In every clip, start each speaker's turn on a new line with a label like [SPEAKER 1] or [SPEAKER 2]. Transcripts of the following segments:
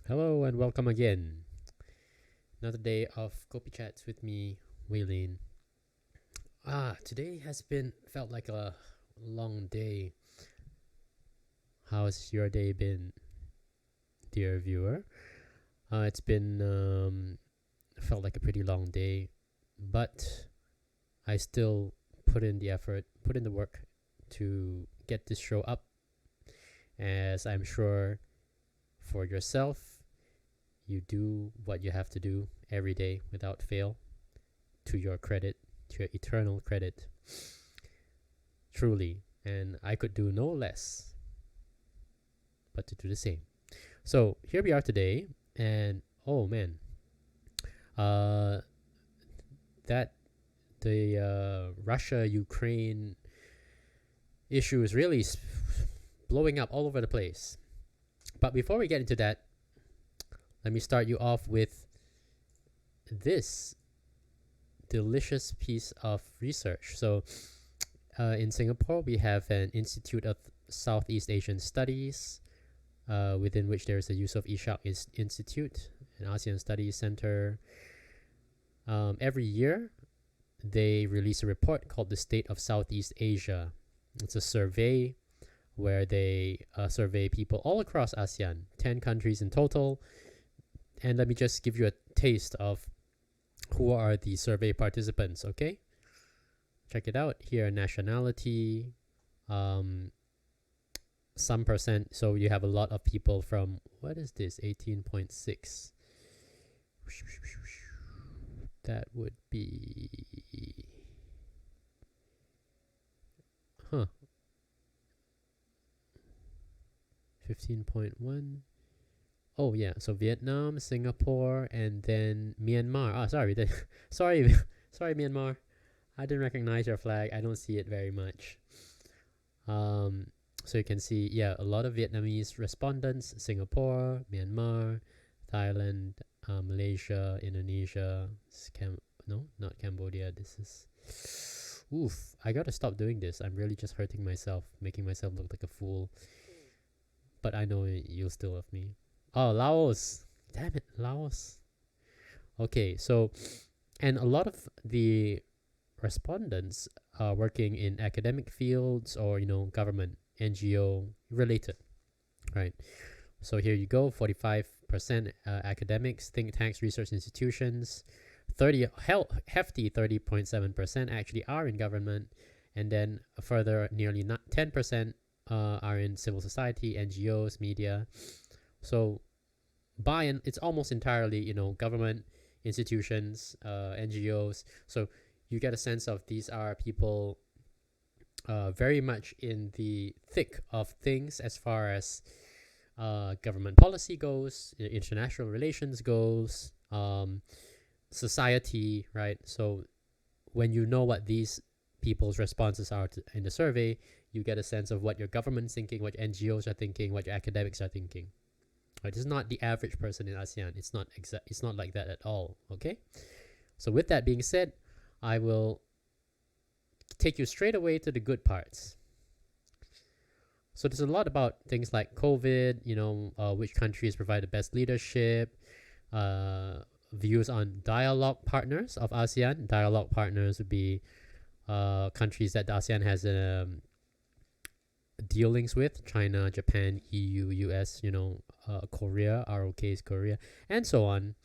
[SPEAKER 1] Hello and welcome again. Another day of Kopi chats with me, Waylene. Today has been felt like a long day. How's your day been, dear viewer? It's been felt like a pretty long day, but I still put in the effort, put in the work to get this show up, as I'm sure for yourself you do what you have to do every day without fail, to your credit, to your eternal credit. Truly. And I could do no less but to do the same. So here we are today, and oh man, uh, that the Russia Ukraine issue is really blowing up all over the place. But before we get into that, let me start you off with this delicious piece of research. So, in Singapore, we have an Institute of Southeast Asian Studies, within which there is the Yusof Ishak Institute, an ASEAN Studies Center. Every year, they release a report called the State of Southeast Asia. It's a survey where they survey people all across ASEAN, 10 countries in total. And let me just give you a taste of who are the survey participants, okay? Check it out here. Nationality, some percent. So you have a lot of people from, what is this? 18.6. That would be, 15.1. Oh yeah, so Vietnam, Singapore, and then Myanmar. Sorry, sorry, Myanmar. I didn't recognize your flag. I don't see it very much. So you can see, yeah, a lot of Vietnamese respondents: Singapore, Myanmar, Thailand, Malaysia, Indonesia. No, not Cambodia. This is, oof. I gotta stop doing this. I'm really just hurting myself, making myself look like a fool. But I know you'll still love me. Oh, Laos. Damn it, Laos. Okay, so, and a lot of the respondents are working in academic fields or, government, NGO related, right? So here you go, 45% academics, think tanks, research institutions, hefty 30.7% actually are in government, and then a further nearly 10% are in civil society, NGOs, media. So it's almost entirely, government institutions, NGOs. So you get a sense of these are people very much in the thick of things as far as government policy goes, international relations goes, society, right? So when you know what these people's responses are in the survey, you get a sense of what your government's thinking, what your NGOs are thinking, what your academics are thinking. Right? This is not the average person in ASEAN. It's not like that at all. Okay. So with that being said, I will take you straight away to the good parts. So there's a lot about things like COVID, which countries provide the best leadership, views on dialogue partners of ASEAN. Dialogue partners would be countries that the ASEAN has dealings with: China, Japan, EU, US, Korea, ROK is Korea, and so on.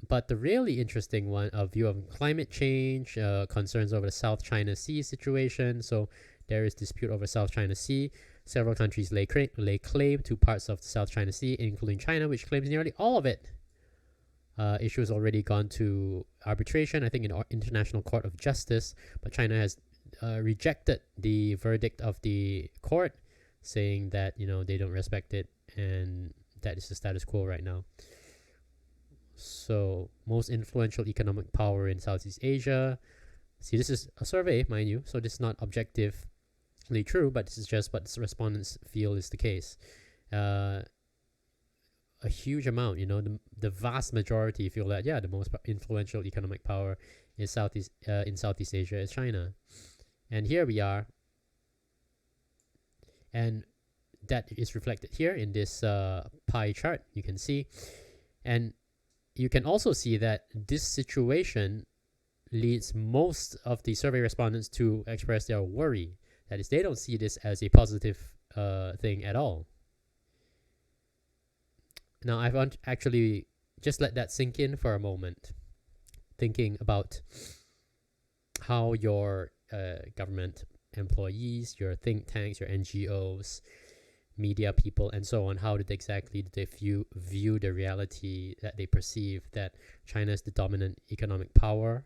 [SPEAKER 1] But the really interesting one, a view of climate change, concerns over the South China Sea situation. So there is dispute over South China Sea. Several countries lay claim to parts of the South China Sea, including China, which claims nearly all of it. Issue has already gone to arbitration, I think, in International Court of Justice, but China has rejected the verdict of the court, saying that they don't respect it, and that is the status quo right now. So, most influential economic power in Southeast Asia. See, this is a survey, mind you, so this is not objectively true, but this is just what the respondents feel is the case. A huge amount, the vast majority feel that, the most influential economic power is in Southeast Asia is China. And here we are. And that is reflected here in this pie chart. You can see, and you can also see that this situation leads most of the survey respondents to express their worry. That is, they don't see this as a positive thing at all. Now, I want to actually just let that sink in for a moment, thinking about how your government employees, your think tanks, your NGOs, media people, and so on, how did exactly they view the reality that they perceive that China is the dominant economic power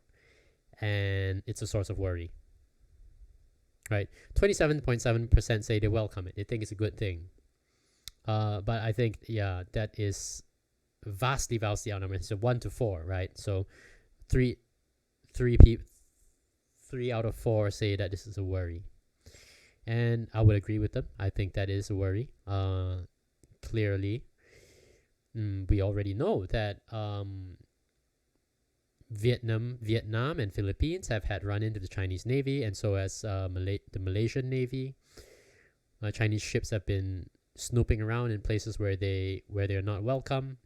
[SPEAKER 1] and it's a source of worry. Right? 27.7% say they welcome it. They think it's a good thing. But I think, that is vastly outnumbered. So 1 to 4, right? So three out of 4 say that this is a worry. And I would agree with them. I think that is a worry. Clearly, we already know that Vietnam and Philippines have had run into the Chinese Navy, and so has the Malaysian Navy. Chinese ships have been snooping around in places where they're not welcome.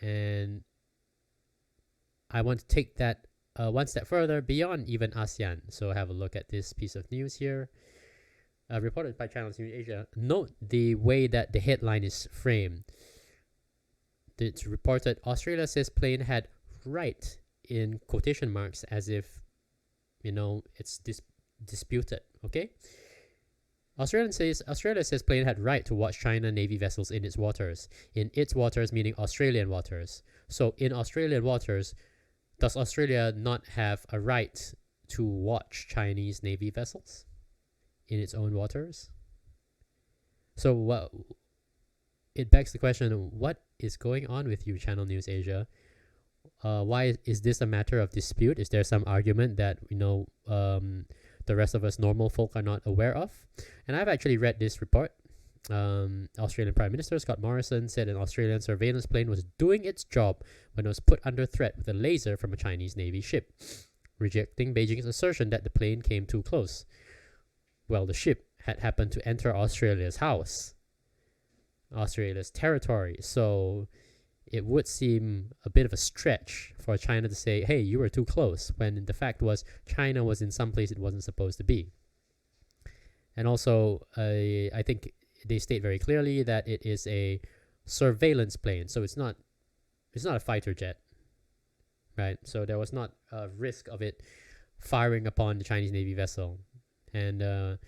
[SPEAKER 1] And I want to take that one step further beyond even ASEAN. So have a look at this piece of news here. Reported by Channel News Asia. Note the way that the headline is framed. It's reported Australia says plane had right in quotation marks, as if, it's disputed. Okay? Australia says plane had right to watch China Navy vessels in its waters. In its waters, meaning Australian waters. So in Australian waters, does Australia not have a right to watch Chinese Navy vessels in its own waters? So it begs the question, what is going on with you, Channel News Asia? Why is this a matter of dispute? Is there some argument that the rest of us normal folk are not aware of? And I've actually read this report. Australian Prime Minister Scott Morrison said an Australian surveillance plane was doing its job when it was put under threat with a laser from a Chinese Navy ship, rejecting Beijing's assertion that the plane came too close. Well, the ship had happened to enter Australia's house, Australia's territory, so it would seem a bit of a stretch for China to say, hey, you were too close, when the fact was China was in some place it wasn't supposed to be. And also, I think they state very clearly that it is a surveillance plane, so it's not a fighter jet, right? So there was not a risk of it firing upon the Chinese Navy vessel. And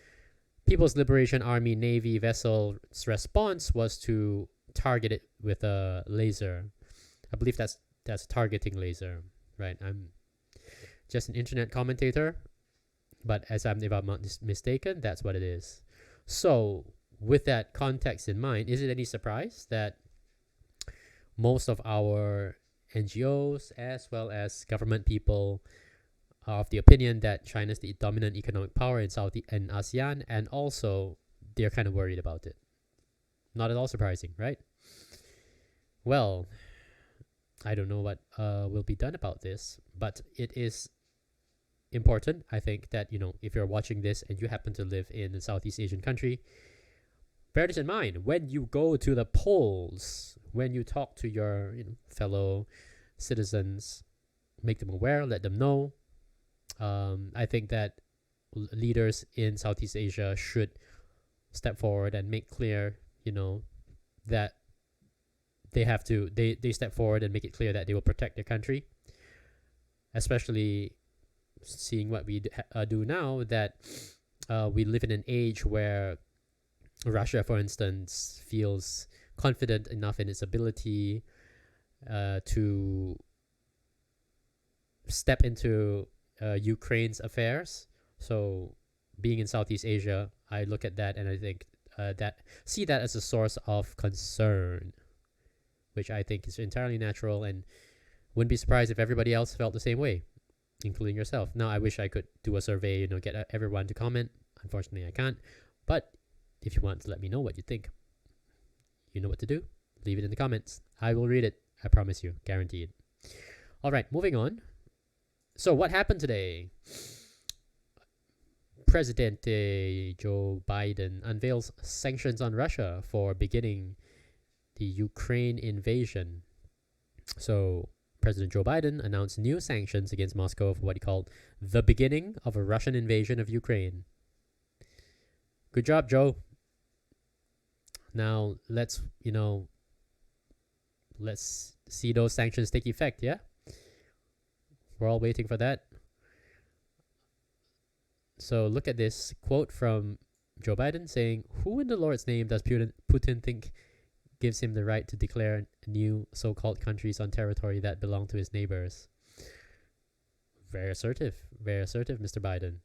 [SPEAKER 1] People's Liberation Army Navy vessel's response was to target it with a laser. I believe that's targeting laser, right? I'm just an internet commentator, but if I'm not mistaken, that's what it is. So with that context in mind, is it any surprise that most of our NGOs as well as government people are of the opinion that China is the dominant economic power in ASEAN, and also they're kind of worried about it? Not at all surprising, right? Well, I don't know what will be done about this, but it is important, I think, that if you're watching this and you happen to live in a Southeast Asian country, bear this in mind when you go to the polls, when you talk to your fellow citizens, make them aware, let them know. I think that leaders in Southeast Asia should step forward and make clear, that they step forward and make it clear that they will protect their country, especially seeing what we do now, that we live in an age where Russia, for instance, feels confident enough in its ability to step into Ukraine's affairs. So being in Southeast Asia, I look at that and I think see that as a source of concern, which I think is entirely natural, and wouldn't be surprised if everybody else felt the same way, including yourself. Now, I wish I could do a survey, get everyone to comment. Unfortunately, I can't. But if you want to let me know what you think, you know what to do. Leave it in the comments. I will read it. I promise you. Guaranteed. All right, moving on. So what happened today? Presidente Joe Biden unveils sanctions on Russia for beginning the Ukraine invasion. So, President Joe Biden announced new sanctions against Moscow for what he called the beginning of a Russian invasion of Ukraine. Good job, Joe. Now, let's see those sanctions take effect, yeah? We're all waiting for that. So look at this quote from Joe Biden saying, "Who in the Lord's name does Putin think gives him the right to declare new so-called countries on territory that belong to his neighbors?" Very assertive, Mr. Biden.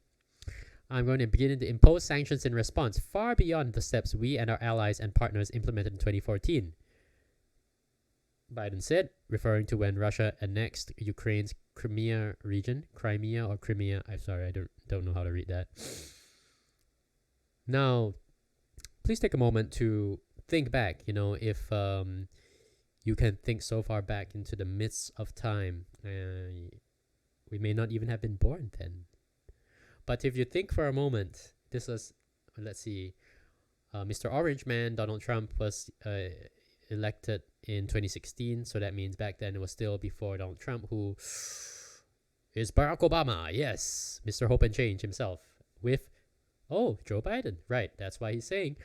[SPEAKER 1] "I'm going to begin to impose sanctions in response far beyond the steps we and our allies and partners implemented in 2014. Biden said, referring to when Russia annexed Ukraine's Crimea region. I'm sorry, I don't know how to read that. Now, please take a moment to think back, if you can think so far back into the midst of time. We may not even have been born then. But if you think for a moment, this was, let's see, Mr. Orange Man, Donald Trump, was elected in 2016. So that means back then it was still before Donald Trump, who is Barack Obama. Yes, Mr. Hope and Change himself with, Joe Biden. Right, that's why he's saying,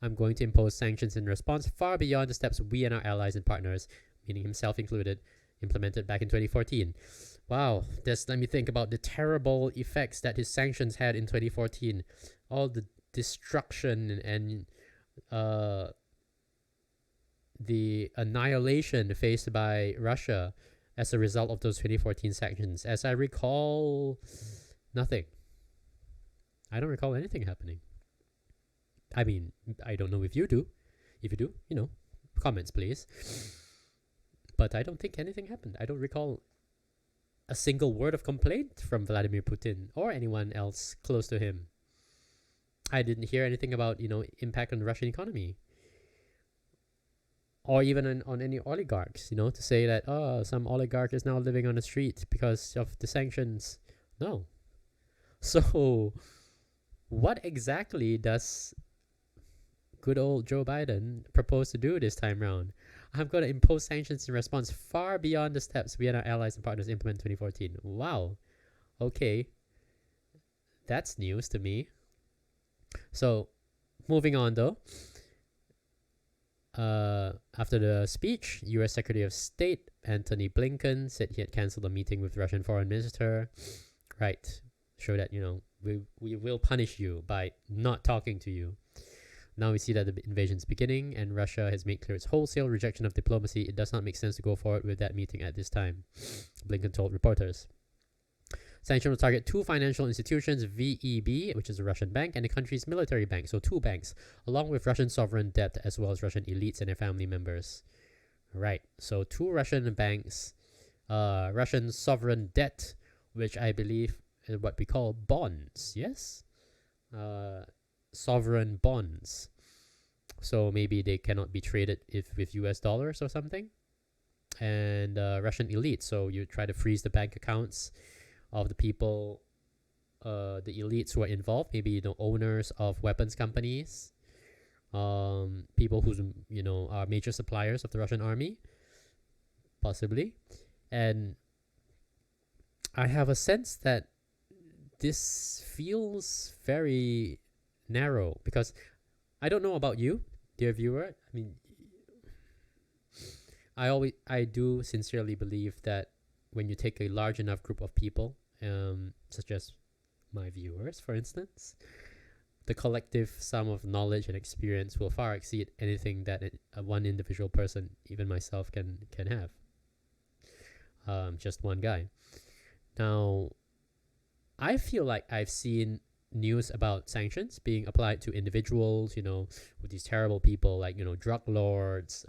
[SPEAKER 1] I'm going to impose sanctions in response far beyond the steps we and our allies and partners, meaning himself included, implemented back in 2014. Wow, just let me think about the terrible effects that his sanctions had in 2014. All the destruction and the annihilation faced by Russia as a result of those 2014 sanctions. As I recall, nothing. I don't recall anything happening. I mean, I don't know if you do. If you do, comments please. But I don't think anything happened. I don't recall a single word of complaint from Vladimir Putin or anyone else close to him. I didn't hear anything about, impact on the Russian economy. Or even on any oligarchs, to say that, some oligarch is now living on the street because of the sanctions. No. So, what exactly does good old Joe Biden propose to do this time around? I'm going to impose sanctions in response far beyond the steps we and our allies and partners implemented in 2014. Wow. Okay. That's news to me. So, moving on though. After the speech, U.S. Secretary of State Antony Blinken said he had cancelled a meeting with Russian Foreign Minister. Right. Show that, we will punish you by not talking to you. Now we see that the invasion is beginning and Russia has made clear its wholesale rejection of diplomacy. It does not make sense to go forward with that meeting at this time, Blinken told reporters. Sanction will target two financial institutions, VEB, which is a Russian bank, and the country's military bank, so two banks, along with Russian sovereign debt as well as Russian elites and their family members. Right, so two Russian banks, Russian sovereign debt, which I believe is what we call bonds, yes? Sovereign bonds. So maybe they cannot be traded with US dollars or something. And Russian elite, so you try to freeze the bank accounts of the people, the elites who are involved, maybe the owners of weapons companies, people who are major suppliers of the Russian army, possibly. And I have a sense that this feels very narrow, because I don't know about you, dear viewer. I mean, I do sincerely believe that when you take a large enough group of people, such as my viewers, for instance, the collective sum of knowledge and experience will far exceed anything that one individual person, even myself, can have. Just one guy. Now, I feel like I've seen news about sanctions being applied to individuals, with these terrible people like, drug lords,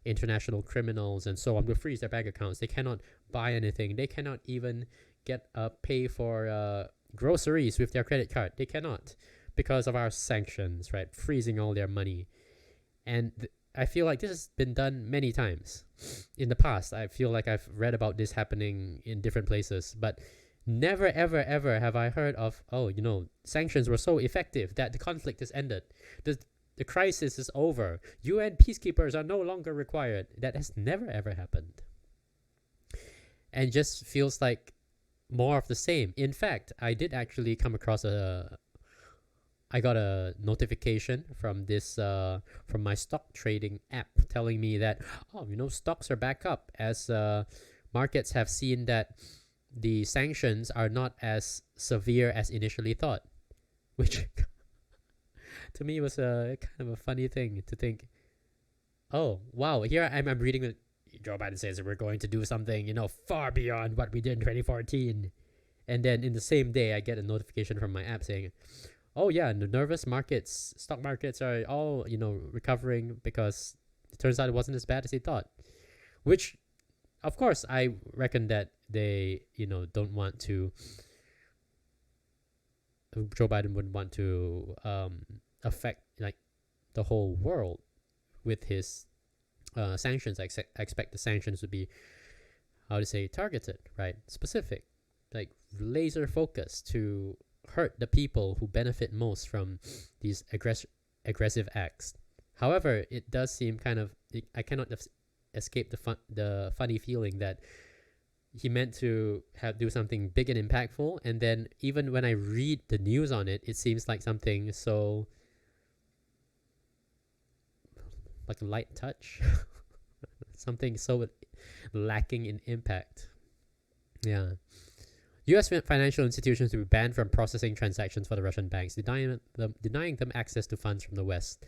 [SPEAKER 1] international criminals, and so on. Will freeze their bank accounts. They cannot buy anything. They cannot even pay for groceries with their credit card. They cannot, because of our sanctions, right? Freezing all their money. And I feel like this has been done many times in the past. I feel like I've read about this happening in different places, but Never, ever, ever have I heard of, oh, sanctions were so effective that the conflict is ended. The crisis is over. UN peacekeepers are no longer required. That has never, ever happened. And just feels like more of the same. In fact, I did actually come across I got a notification from this from my stock trading app telling me that stocks are back up as markets have seen that the sanctions are not as severe as initially thought, which to me was a kind of a funny thing to think. Oh wow! Here I'm reading that Joe Biden says that we're going to do something far beyond what we did in 2014, and then in the same day I get a notification from my app saying, oh yeah, the nervous markets, stock markets are all recovering because it turns out it wasn't as bad as they thought. Which, of course, I reckon that they don't want to. Joe Biden wouldn't want to affect like the whole world with his sanctions. I expect the sanctions would be targeted, right, specific, like laser focused to hurt the people who benefit most from these aggressive acts. However, it does seem I cannot escape the funny feeling that he meant to do something big and impactful, and then even when I read the news on it, it seems like something so like a light touch, something so lacking in impact. Yeah. U.S. financial institutions will be banned from processing transactions for the Russian banks, denying them access to funds from the West.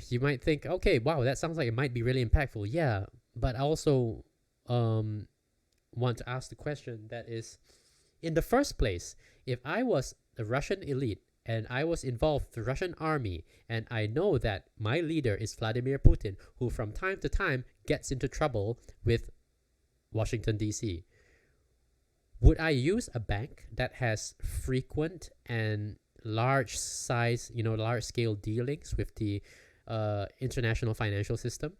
[SPEAKER 1] You might think, okay, wow, that sounds like it might be really impactful. Yeah, but I also want to ask the question that is, in the first place, if I was the Russian elite and I was involved with the Russian army, and I know that my leader is Vladimir Putin, who from time to time gets into trouble with Washington, D.C., would I use a bank that has frequent and large scale dealings with the international financial system?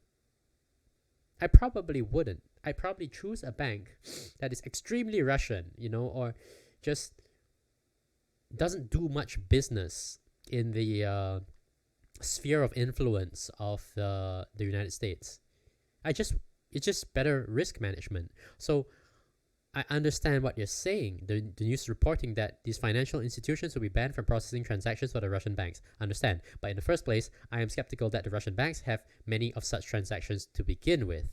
[SPEAKER 1] I probably wouldn't. I'd probably choose a bank that is extremely Russian, or just doesn't do much business in the sphere of influence of the United States. It's just better risk management. So I understand what you're saying. The news reporting that these financial institutions will be banned from processing transactions for the Russian banks. I understand. But in the first place, I am skeptical that the Russian banks have many of such transactions to begin with.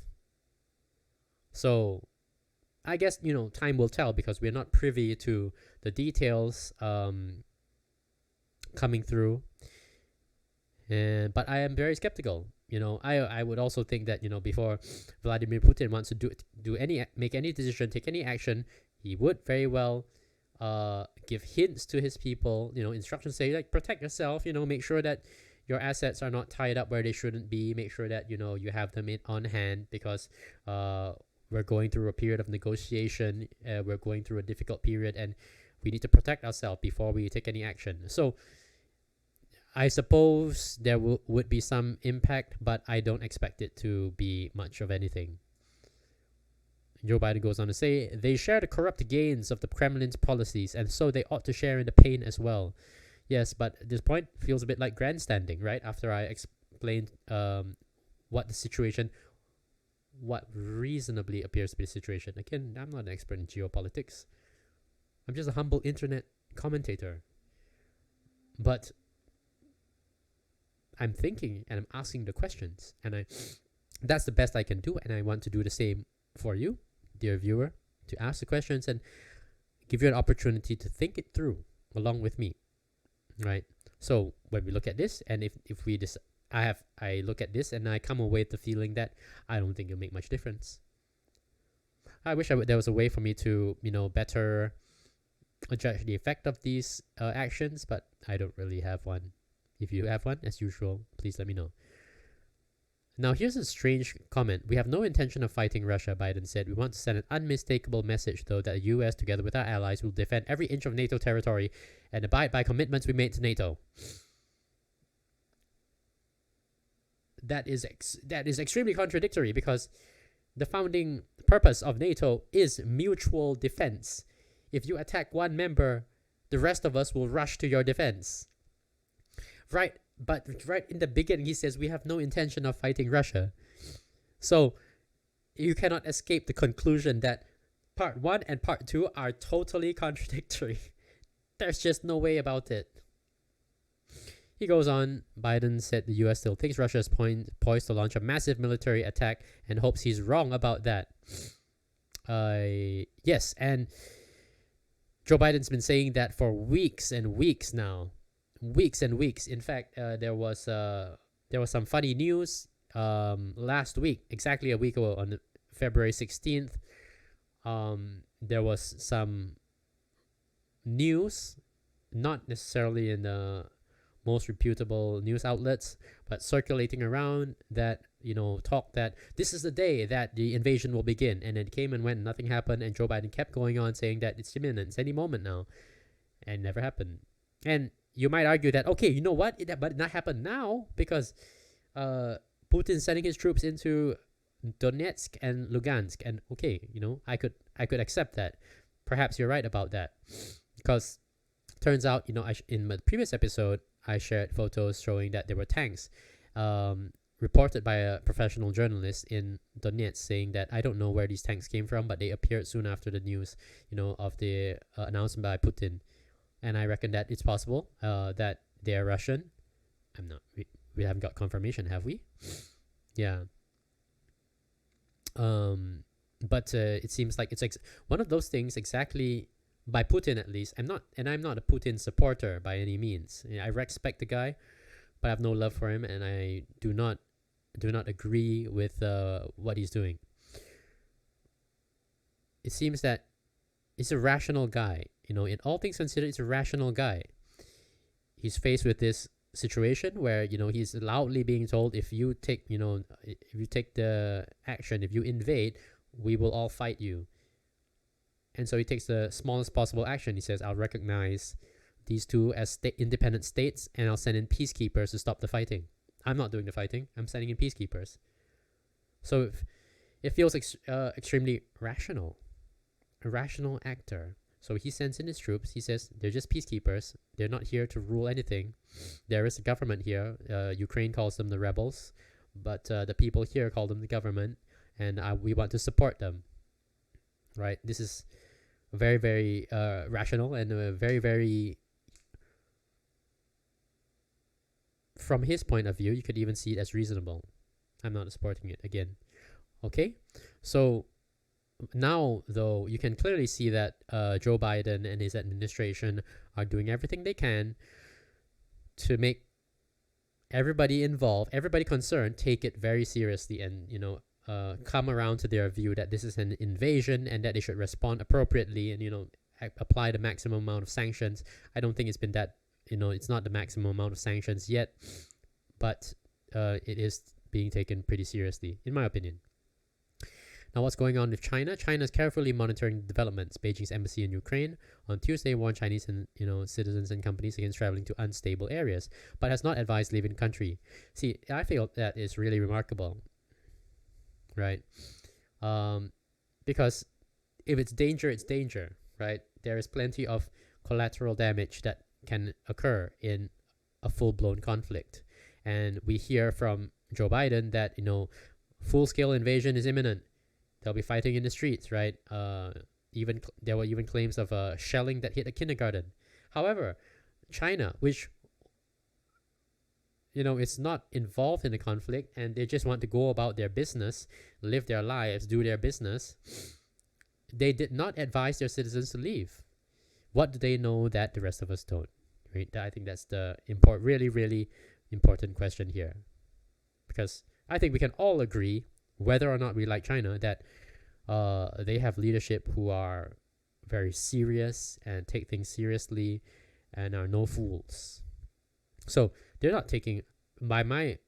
[SPEAKER 1] So I guess, time will tell because we're not privy to the details coming through. But I am very skeptical. I would also think that before Vladimir Putin wants to make any decision, take any action, he would very well give hints to his people. Instructions say like protect yourself. Make sure that your assets are not tied up where they shouldn't be. Make sure that you have them on hand because we're going through a period of negotiation. We're going through a difficult period, and we need to protect ourselves before we take any action. So I suppose there would be some impact, but I don't expect it to be much of anything. Joe Biden goes on to say, they share the corrupt gains of the Kremlin's policies, and so they ought to share in the pain as well. Yes, but this point feels a bit like grandstanding, right? After I explained what reasonably appears to be the situation. Again, I'm not an expert in geopolitics. I'm just a humble internet commentator. But I'm thinking and I'm asking the questions, and that's the best I can do, and I want to do the same for you, dear viewer, to ask the questions and give you an opportunity to think it through along with me, right? So when we look at this, and if I look at this and I come away with the feeling that I don't think it'll make much difference. I wish there was a way for me to better judge the effect of these actions, but I don't really have one. If you have one, as usual, please let me know. Now, here's a strange comment. We have no intention of fighting Russia, Biden said. We want to send an unmistakable message, though, that the US, together with our allies, will defend every inch of NATO territory and abide by commitments we made to NATO. That is extremely contradictory because The founding purpose of NATO is mutual defense. If you attack one member, the rest of us will rush to your defense. Right, but right in the beginning, he says we have no intention of fighting Russia. So you cannot escape the conclusion that part 1 and part 2 are totally contradictory. There's just no way about it. He goes on, Biden said the US still thinks Russia is poised to launch a massive military attack and hopes he's wrong about that. Yes, and Joe Biden's been saying that for weeks and weeks now. Weeks and weeks. In fact, there was some funny news last week, exactly a week ago on February 16th. There was some news, not necessarily in the most reputable news outlets, but circulating around that, talk that this is the day that the invasion will begin. And it came and went, nothing happened. And Joe Biden kept going on saying that it's imminent, it's any moment now. And never happened. And you might argue that, okay, you know what? But it not happen now because Putin's sending his troops into Donetsk and Lugansk. And okay, I could accept that. Perhaps you're right about that. Because turns out, in my previous episode, I shared photos showing that there were tanks reported by a professional journalist in Donetsk saying that I don't know where these tanks came from, but they appeared soon after the news, of the announcement by Putin. And I reckon that it's possible that they are Russian. I'm not. We haven't got confirmation, have we? Yeah. But it seems like it's one of those things exactly by Putin at least. I'm not a Putin supporter by any means. I respect the guy, but I have no love for him, and I do not agree with what he's doing. It seems that he's a rational guy. In all things considered, he's a rational guy. He's faced with this situation where he's loudly being told, if you take the action, if you invade, we will all fight you. And so he takes the smallest possible action. He says, I'll recognize these two as independent states, and I'll send in peacekeepers to stop the fighting. I'm not doing the fighting. I'm sending in peacekeepers. So it feels extremely rational. A rational actor. So he sends in his troops. He says, they're just peacekeepers. They're not here to rule anything. There is a government here. Ukraine calls them the rebels, but the people here call them the government, and we want to support them. Right? This is very, very rational and very, very, from his point of view, you could even see it as reasonable. I'm not supporting it again. Okay? So now, though, you can clearly see that Joe Biden and his administration are doing everything they can to make everybody involved, everybody concerned, take it very seriously and, come around to their view that this is an invasion and that they should respond appropriately and, apply the maximum amount of sanctions. I don't think it's been that, it's not the maximum amount of sanctions yet, but it is being taken pretty seriously, in my opinion. Now, what's going on with China? China is carefully monitoring developments. Beijing's embassy in Ukraine on Tuesday warned Chinese and citizens and companies against traveling to unstable areas, but has not advised leaving the country. See, I feel that is really remarkable, right? Because if it's danger, right? There is plenty of collateral damage that can occur in a full-blown conflict, and we hear from Joe Biden that full-scale invasion is imminent. They'll be fighting in the streets, right? There were even claims of shelling that hit a kindergarten. However, China, which is not involved in the conflict and they just want to go about their business, live their lives, do their business, they did not advise their citizens to leave. What do they know that the rest of us don't? Right? I think that's the really, really important question here, because I think we can all agree, whether or not we like China, that they have leadership who are very serious and take things seriously and are no fools. So they're not taking, by my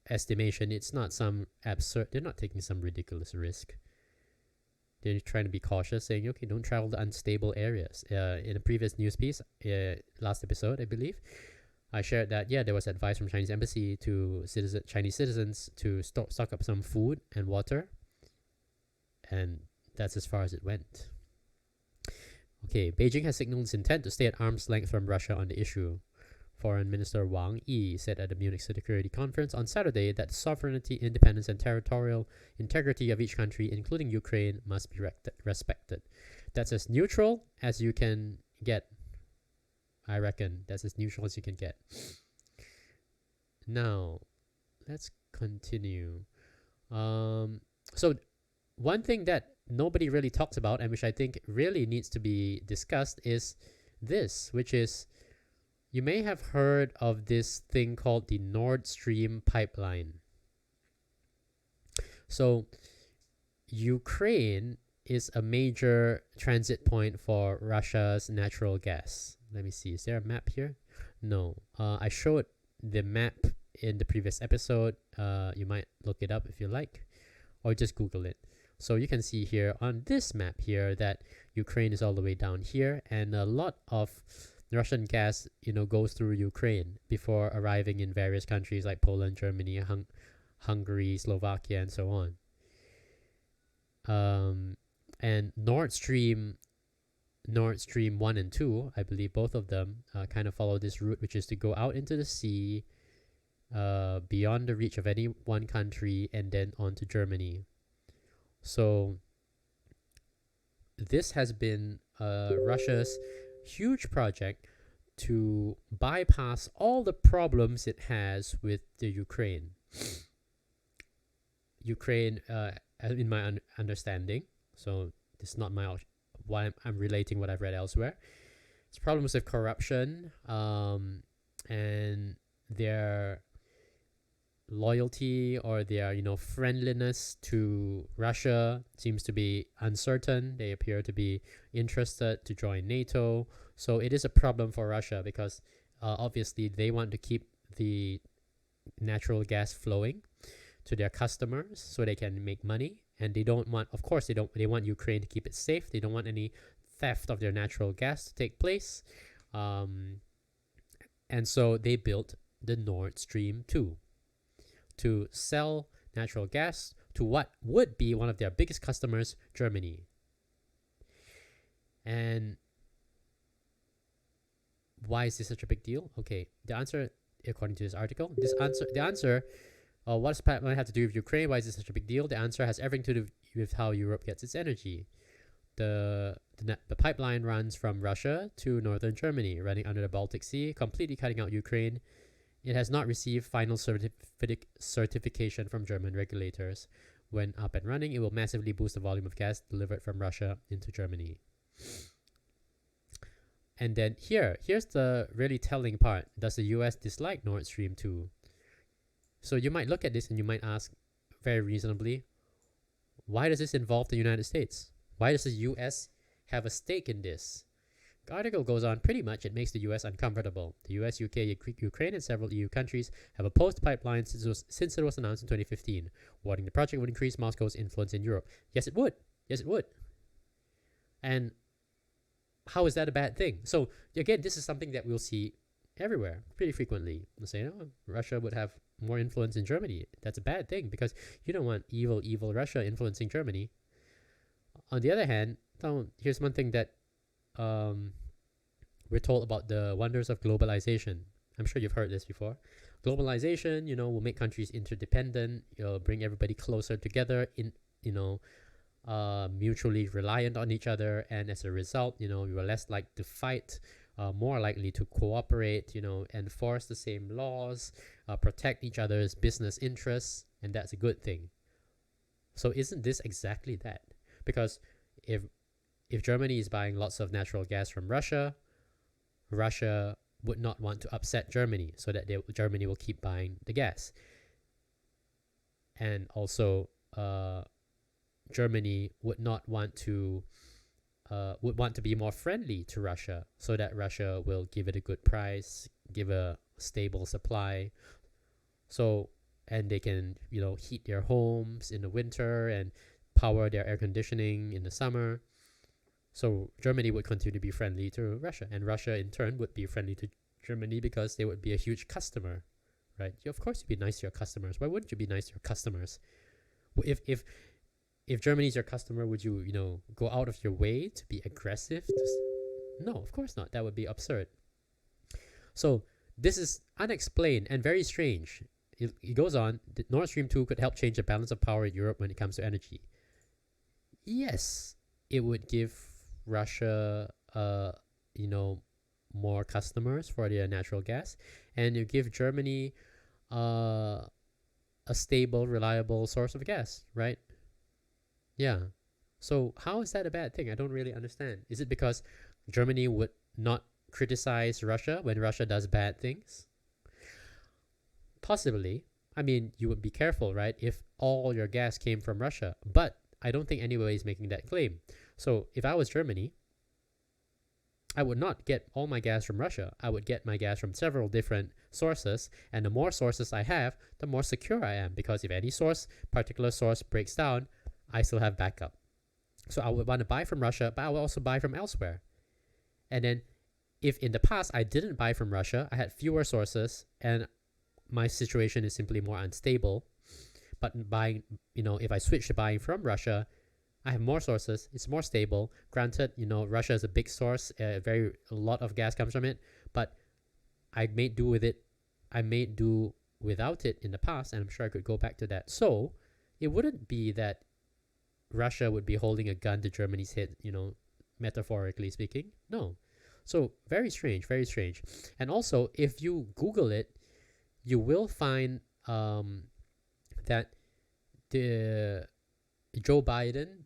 [SPEAKER 1] estimation, it's not some absurd, they're not taking some ridiculous risk. They're trying to be cautious, saying, okay, don't travel to unstable areas. In a previous news piece, last episode, I believe, I shared that, there was advice from Chinese embassy to Chinese citizens to stock up some food and water and that's as far as it went. Okay, Beijing has signaled its intent to stay at arm's length from Russia on the issue. Foreign Minister Wang Yi said at the Munich Security Conference on Saturday that sovereignty, independence, and territorial integrity of each country, including Ukraine, must be respected. That's as neutral as you can get. I reckon that's as neutral as you can get. Now, let's continue. So one thing that nobody really talks about, and which I think really needs to be discussed, is this, which is, you may have heard of this thing called the Nord Stream pipeline. So Ukraine is a major transit point for Russia's natural gas. Let me see, is there a map here? No. I showed the map in the previous episode. You might look it up if you like, or just Google it. So you can see here on this map here that Ukraine is all the way down here, and a lot of Russian gas, goes through Ukraine before arriving in various countries like Poland, Germany, Hungary, Slovakia, and so on. And Nord Stream 1 and 2, I believe both of them kind of follow this route, which is to go out into the sea, beyond the reach of any one country, and then on to Germany. So this has been Russia's huge project to bypass all the problems it has with the Ukraine. Ukraine, in my understanding, so this is not why I'm relating what I've read elsewhere. It's problems with corruption, and their loyalty or their friendliness to Russia seems to be uncertain. They appear to be interested to join NATO, so it is a problem for Russia because obviously they want to keep the natural gas flowing to their customers so they can make money, and they want Ukraine to keep it safe. They don't want any theft of their natural gas to take place, and so they built the Nord Stream 2 to sell natural gas to what would be one of their biggest customers, Germany. And why is this such a big deal? Okay, the answer, according to this article, what does pipeline have to do with Ukraine? Why is this such a big deal? The answer has everything to do with how Europe gets its energy. The pipeline runs from Russia to northern Germany, running under the Baltic Sea, completely cutting out Ukraine. It has not received final certification from German regulators. When up and running, it will massively boost the volume of gas delivered from Russia into Germany. And then here's the really telling part. Does the US dislike Nord Stream 2? So you might look at this and you might ask, very reasonably, why does this involve the United States? Why does the US have a stake in this? The article goes on, pretty much it makes the US uncomfortable. The US, UK, Ukraine, and several EU countries have opposed the pipeline since it was announced in 2015, warning the project would increase Moscow's influence in Europe. Yes, it would. Yes, it would. And how is that a bad thing? So again, this is something that we'll see everywhere pretty frequently. They'll say, Russia would have more influence in Germany. That's a bad thing because you don't want evil Russia influencing Germany. On the other hand, here's one thing that we're told about the wonders of globalization. I'm sure you've heard this before. Globalization, will make countries interdependent. It'll bring everybody closer together, mutually reliant on each other, and as a result, you are less likely to fight, more likely to cooperate, enforce the same laws, protect each other's business interests, and that's a good thing. So isn't this exactly that? Because if Germany is buying lots of natural gas from Russia, Russia would not want to upset Germany, so that Germany will keep buying the gas. And also, Germany would want to be more friendly to Russia, so that Russia will give it a good price, give a stable supply. So, and they can, heat their homes in the winter and power their air conditioning in the summer. So Germany would continue to be friendly to Russia, and Russia in turn would be friendly to Germany because they would be a huge customer, right? Of course you'd be nice to your customers. Why wouldn't you be nice to your customers? If if Germany is your customer, would you, go out of your way to be aggressive? No, of course not. That would be absurd. So this is unexplained and very strange. It goes on. Nord Stream 2 could help change the balance of power in Europe when it comes to energy. Yes, it would give Russia, more customers for their natural gas, and you give Germany a stable, reliable source of gas, right? Yeah. So how is that a bad thing? I don't really understand. Is it because Germany would not criticize Russia when Russia does bad things? Possibly. I mean, you would be careful, right? If all your gas came from Russia. But I don't think anybody is making that claim. So if I was Germany, I would not get all my gas from Russia. I would get my gas from several different sources. And the more sources I have, the more secure I am. Because if any particular source breaks down, I still have backup. So I would want to buy from Russia, but I would also buy from elsewhere. And then if in the past I didn't buy from Russia, I had fewer sources and my situation is simply more unstable. But buying, if I switch to buying from Russia, I have more sources. It's more stable. Granted, Russia is a big source. A lot of gas comes from it. But I made do with it. I made do without it in the past, and I'm sure I could go back to that. So it wouldn't be that Russia would be holding a gun to Germany's head, metaphorically speaking. No. So very strange, very strange. And also, if you Google it, you will find that the Joe Biden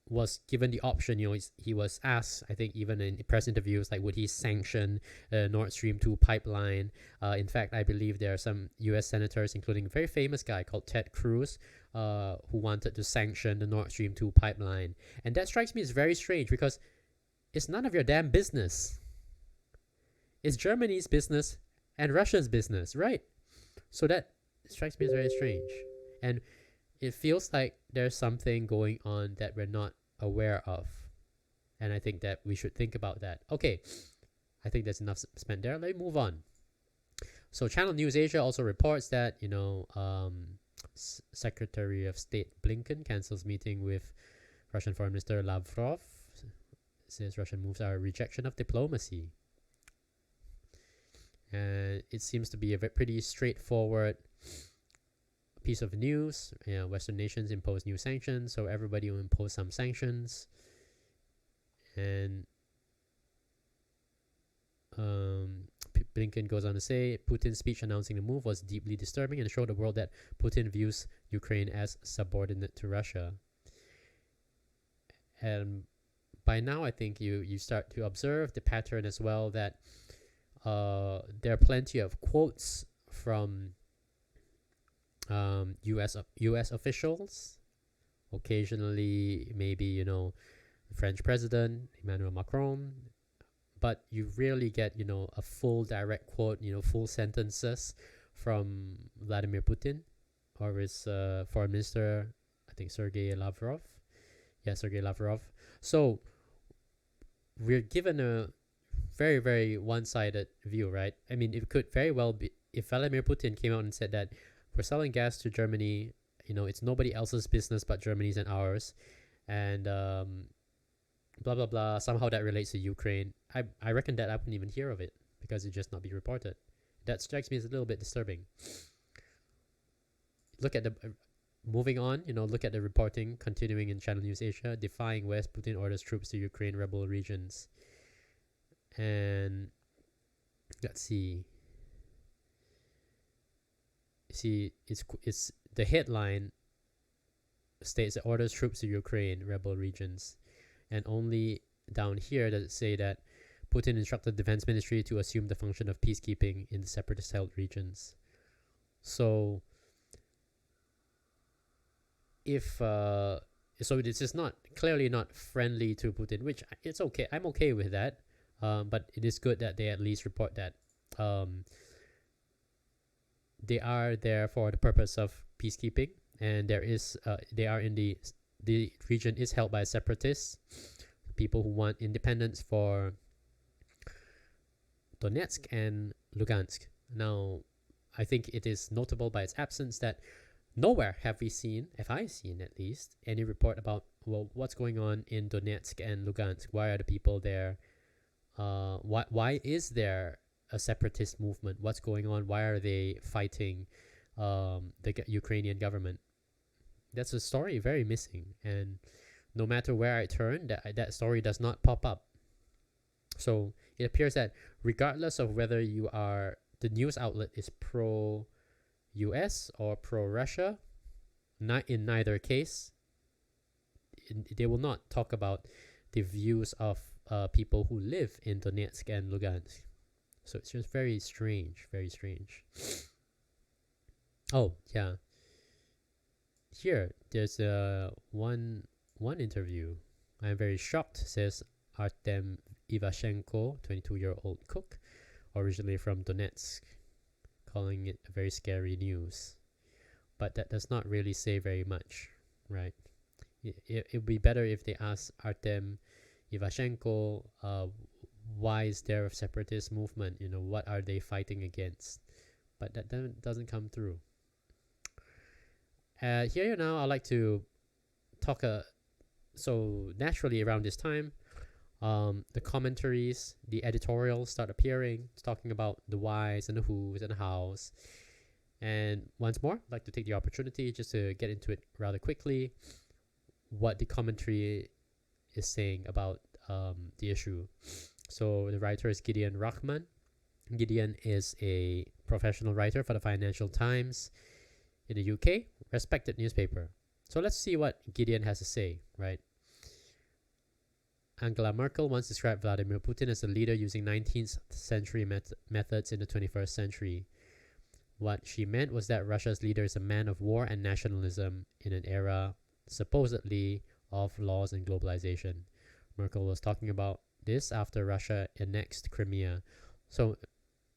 [SPEAKER 1] was given the option. He was asked, I think, even in press interviews, like, would he sanction Nord Stream 2 pipeline? In fact, I believe there are some U.S. senators, including a very famous guy called Ted Cruz, who wanted to sanction the Nord Stream 2 pipeline. And that strikes me as very strange because it's none of your damn business. It's Germany's business and Russia's business, right? So that strikes me as very strange. And it feels like there's something going on that we're not aware of. And I think that we should think about that. Okay, I think that's enough spent there. Let me move on. So Channel News Asia also reports that, Secretary of State Blinken cancels meeting with Russian Foreign Minister Lavrov. Says Russian moves are a rejection of diplomacy. And it seems to be a pretty straightforward piece of news. Western nations impose new sanctions, so everybody will impose some sanctions. And Blinken goes on to say, Putin's speech announcing the move was deeply disturbing and showed the world that Putin views Ukraine as subordinate to Russia. And by now, I think you start to observe the pattern as well, that there are plenty of quotes from U.S. officials. Occasionally, maybe, the French president, Emmanuel Macron. But you rarely get, a full direct quote, full sentences from Vladimir Putin or his foreign minister, I think Sergei Lavrov. Yeah, Sergei Lavrov. So we're given a very, very one-sided view, right? I mean, it could very well be, if Vladimir Putin came out and said that we're selling gas to Germany, it's nobody else's business but Germany's and ours, and blah, blah, blah, somehow that relates to Ukraine, I reckon that I wouldn't even hear of it because it just not be reported. That strikes me as a little bit disturbing. Look at the... moving on, look at the reporting continuing in Channel News Asia, defying West, Putin orders troops to Ukraine rebel regions. And let's see. It's the headline states that orders troops to Ukraine rebel regions, and only down here does it say that Putin instructed the defense ministry to assume the function of peacekeeping in the separatist held regions. So so this is clearly not friendly to Putin, which it's okay. I'm okay with that. But it is good that they at least report that they are there for the purpose of peacekeeping, and they are in the region is held by separatists, people who want independence for Donetsk and Lugansk. Now, I think it is notable by its absence that nowhere have we seen, have I seen at least, any report about, well, what's going on in Donetsk and Lugansk. Why are the people there? Why is there a separatist movement? What's going on? Why are they fighting the Ukrainian government? That's a story very missing, and no matter where I turn, that story does not pop up. So it appears that regardless of whether you are, the news outlet is pro US or pro Russia, not in neither case, they will not talk about the views of people who live in Donetsk and Lugansk. So it's just very strange, very strange. Oh yeah, here there's one interview. I'm very shocked, says Artem Ivashenko, 22-year-old cook, originally from Donetsk, calling it very scary news. But that does not really say very much, right? It would be better if they ask Artem Ivashenko, why is there a separatist movement? You know, what are they fighting against? But that doesn't come through. Here now, I'd like to talk. So naturally, around this time, the commentaries, the editorials start appearing, talking about the whys and the whos and the hows. And once more, I'd like to take the opportunity just to get into it rather quickly, what the commentary is saying about the issue. So the writer is Gideon Rahman. Gideon is a professional writer for the Financial Times in the UK, respected newspaper. So let's see what Gideon has to say, right? Angela Merkel once described Vladimir Putin as a leader using 19th century methods in the 21st century. What she meant was that Russia's leader is a man of war and nationalism in an era supposedly of laws and globalization. Merkel was talking about this after Russia annexed Crimea. So,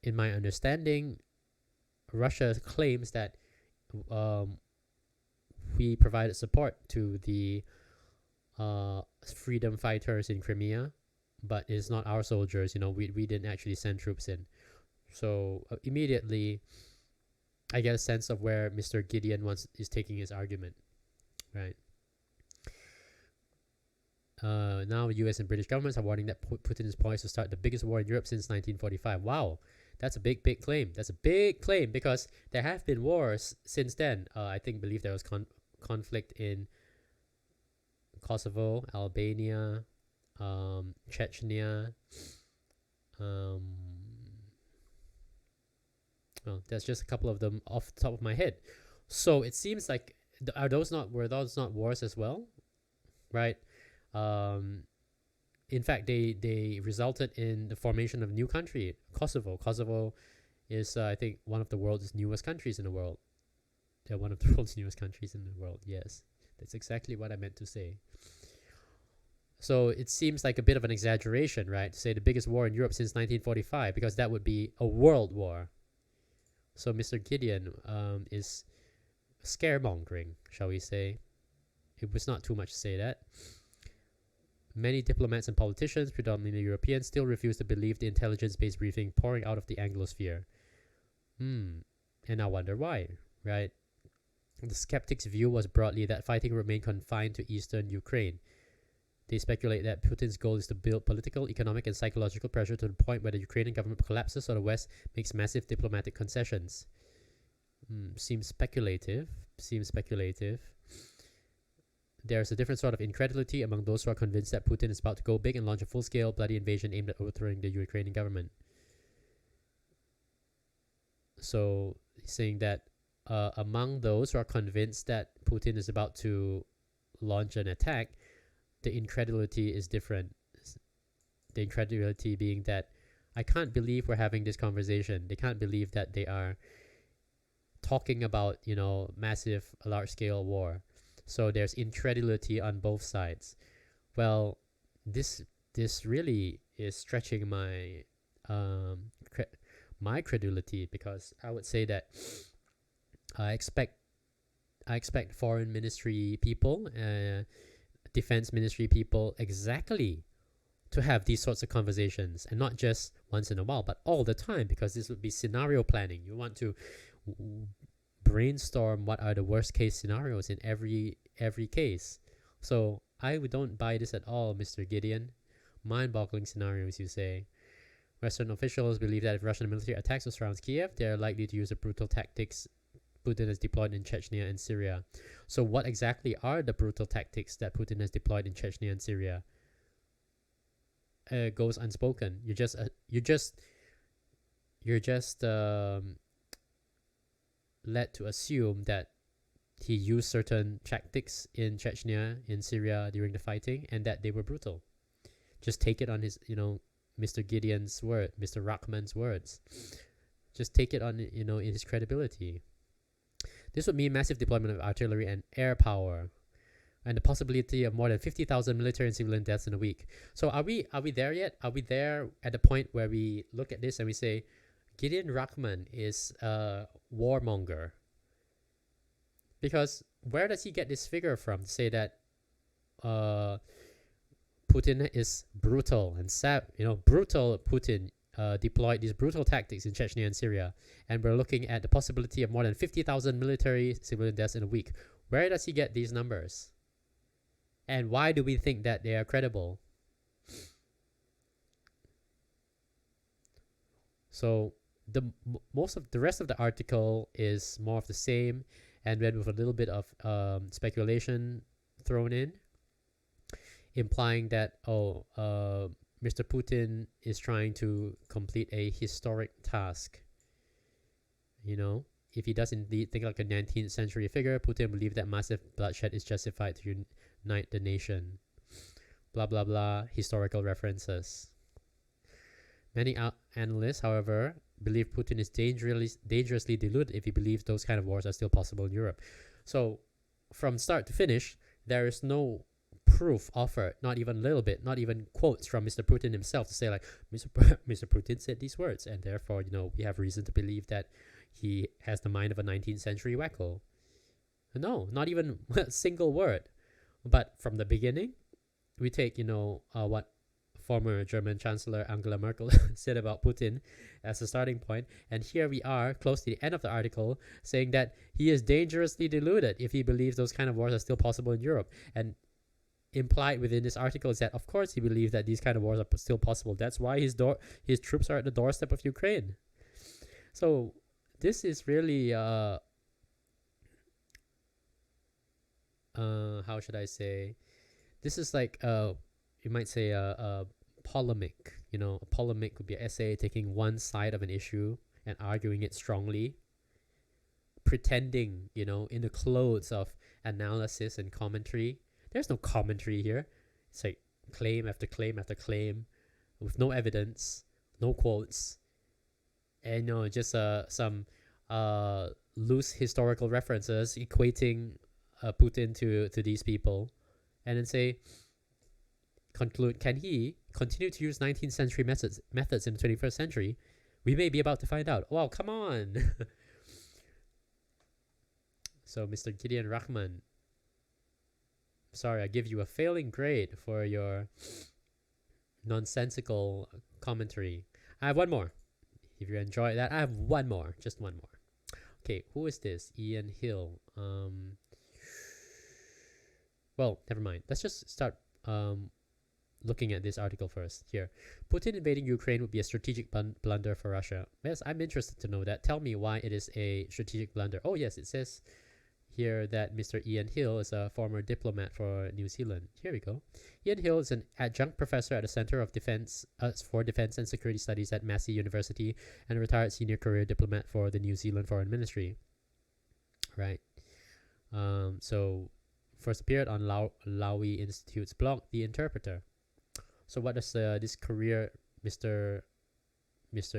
[SPEAKER 1] in my understanding, Russia claims that we provided support to the freedom fighters in Crimea, but it's not our soldiers. You know, we didn't actually send troops in. So immediately, I get a sense of where Mr. Gideon is taking his argument, right? Now, U.S. and British governments are warning that Putin is poised to start the biggest war in Europe since 1945. Wow, that's a big claim. That's a big claim because there have been wars since then. I believe there was conflict in Kosovo, Albania, Chechnya. Well, that's just a couple of them off the top of my head. So it seems like were those not wars as well, right? In fact, they resulted in the formation of a new country, Kosovo. Kosovo is, I think, one of the world's newest countries in the world. They're one of the world's newest countries in the world. Yes, that's exactly what I meant to say. So it seems like a bit of an exaggeration, right, to say the biggest war in Europe since 1945, because that would be a world war. So Mr. Gideon is scaremongering, shall we say. It was not too much to say that. Many diplomats and politicians, predominantly Europeans, still refuse to believe the intelligence-based briefing pouring out of the Anglosphere. And I wonder why, right? The skeptics' view was broadly that fighting remained confined to eastern Ukraine. They speculate that Putin's goal is to build political, economic, and psychological pressure to the point where the Ukrainian government collapses or the West makes massive diplomatic concessions. Seems speculative. There's a different sort of incredulity among those who are convinced that Putin is about to go big and launch a full-scale, bloody invasion aimed at overthrowing the Ukrainian government. So, he's saying that among those who are convinced that Putin is about to launch an attack, the incredulity is different. The incredulity being that I can't believe we're having this conversation. They can't believe that they are talking about, massive, large-scale war. So there's incredulity on both sides. Well, this really is stretching my my credulity, because I would say that I expect foreign ministry people, defense ministry people exactly to have these sorts of conversations, and not just once in a while, but all the time, because this would be scenario planning. You want to brainstorm what are the worst case scenarios in every case. So I don't buy this at all, Mr. Gideon. Mind-boggling scenarios, you say. Western officials believe that if Russian military attacks or surrounds Kiev, they are likely to use the brutal tactics Putin has deployed in Chechnya and Syria. So what exactly are the brutal tactics that Putin has deployed in Chechnya and Syria? Goes unspoken. You're just led to assume that he used certain tactics in Chechnya, in Syria during the fighting, and that they were brutal. Just take it on his, Mr. Gideon's word, Mr. Rachman's words. Just take it on, in his credibility. This would mean massive deployment of artillery and air power, and the possibility of more than 50,000 military and civilian deaths in a week. So are we there yet? Are we there at the point where we look at this and we say, Gideon Rachman is a warmonger? Because where does he get this figure from to say that Putin is brutal and brutal Putin deployed these brutal tactics in Chechnya and Syria, and we're looking at the possibility of more than 50,000 military civilian deaths in a week. Where does he get these numbers? And why do we think that they are credible? So most of the rest of the article is more of the same, and then with a little bit of speculation thrown in, implying that Mr. Putin is trying to complete a historic task. If he does indeed think like a 19th century figure, Putin believed that massive bloodshed is justified to unite the nation. Blah blah blah. Historical references. Many analysts, however, believe Putin is dangerously deluded if he believes those kind of wars are still possible in Europe. So, from start to finish, there is no proof offered, not even a little bit, not even quotes from Mr. Putin himself to say like, Mr. Putin said these words, and therefore, we have reason to believe that he has the mind of a 19th century wacko. No, not even a single word. But from the beginning, we take, what former German Chancellor Angela Merkel said about Putin as a starting point. And here we are, close to the end of the article, saying that he is dangerously deluded if he believes those kind of wars are still possible in Europe. And implied within this article is that, of course, he believes that these kind of wars are still possible. That's why his troops are at the doorstep of Ukraine. So this is really, how should I say? This is like, you might say a polemic. A polemic would be an essay taking one side of an issue and arguing it strongly, pretending, in the clothes of analysis and commentary. There's no commentary here. It's like claim after claim after claim with no evidence, no quotes, and just some loose historical references equating Putin to these people, and then say, conclude, can he continue to use 19th century methods in the 21st century? We may be about to find out. Wow, come on. So Mr. Gideon Rachman, sorry, I give you a failing grade for your nonsensical commentary. I have one more. If you enjoy that, I have one more. Just one more. Okay, who is this? Ian Hill. Well, never mind. Let's just start looking at this article first. Here, Putin invading Ukraine would be a strategic blunder for Russia. Yes, I'm interested to know that. Tell me why it is a strategic blunder. Oh yes, it says here that Mr. Ian Hill is a former diplomat for New Zealand. Here we go. Ian Hill is an adjunct professor at the Center of Defense for Defense and Security Studies at Massey University and a retired senior career diplomat for the New Zealand Foreign Ministry. Right. So first appeared on Lowy Institute's blog, The Interpreter. So what does this career, Mr.